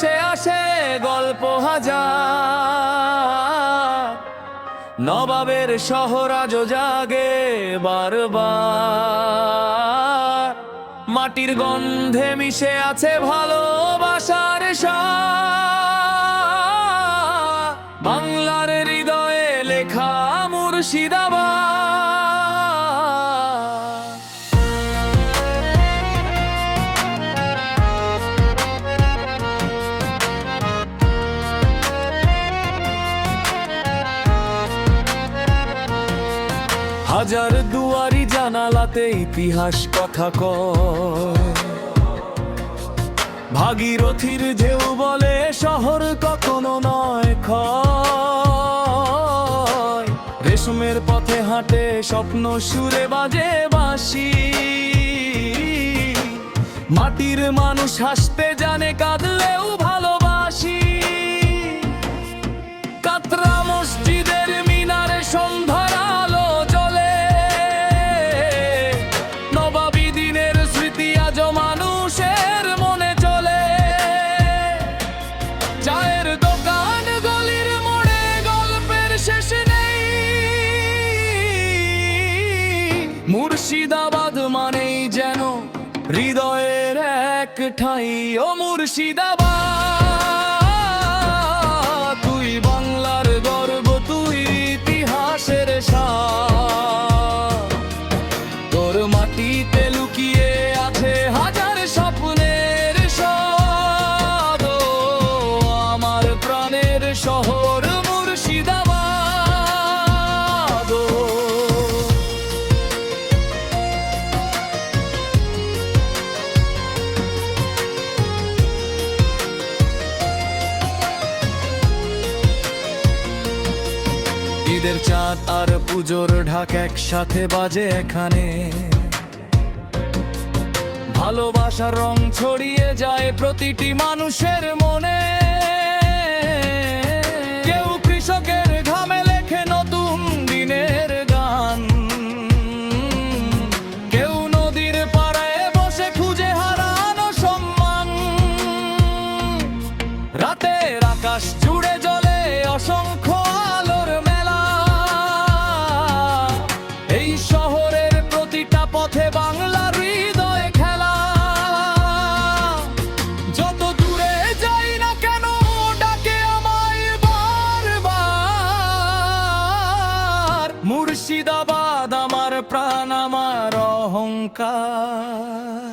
ভেসে আসে গল্প হাজার, নবাবের শহর আজও জাগে বারবার। মাটির গন্ধে মিশে আছে ভালোবাসার স্বাদ, বাংলার হৃদয়ে লেখা মুর্শিদাবাদ। হাজার দুয়ারি জানালাতে ইতিহাস কথা কয়, ভাগীরথীর ঢেউ বলে শহর কখনো নয় ক্ষয়। রেশমের পথে হাঁটে স্বপ্ন সুরে বাজে বাঁশি, মাটির মানুষ হাসতে জানে কাঁদলেও ভালোবাসি। কাতরা মসজিদের মিনারে সন্ধ্যার আলো জ্বলে, নবাবী দিনের স্মৃতি আজও মানুষের মনে চলে। চায়ের দোকান গলির মোড়ে গল্পের শেষ নেই, মুর্শিদাবাদ মানেই যেন হৃদয়ের এক ঠাই। ও মুর্শিদাবাদ, তুই বাংলার গর্ব, তুই ইতিহাসের সার। তোর মাটিতে লুকিয়ে আছে হাজার স্বপ্নের স্বাদ। ও আমার প্রাণের শহর মুর্শিদাবাদ। ঈদের চাঁদ আর পুজোর ঢাক একসাথে বাজে এখানে, ভালোবাসার রং ছড়িয়ে যায় প্রতিটি মানুষের মনে। কেউ কৃষকের ঘামে লেখে নতুন দিনের গান, কেউ নদীর পাড়ে বসে খুঁজে হারানো সম্মান। রাতের আকাশ জুড়ে জ্বলে অসংখ্য আলোর মেলা, এই শহরের প্রতিটা পথে বাংলার হৃদয়ে খেলা। যত দূরে যাই না কেন ডাকে আমায় বারবার, মুর্শিদাবাদ আমার প্রাণ, আমার অহংকার।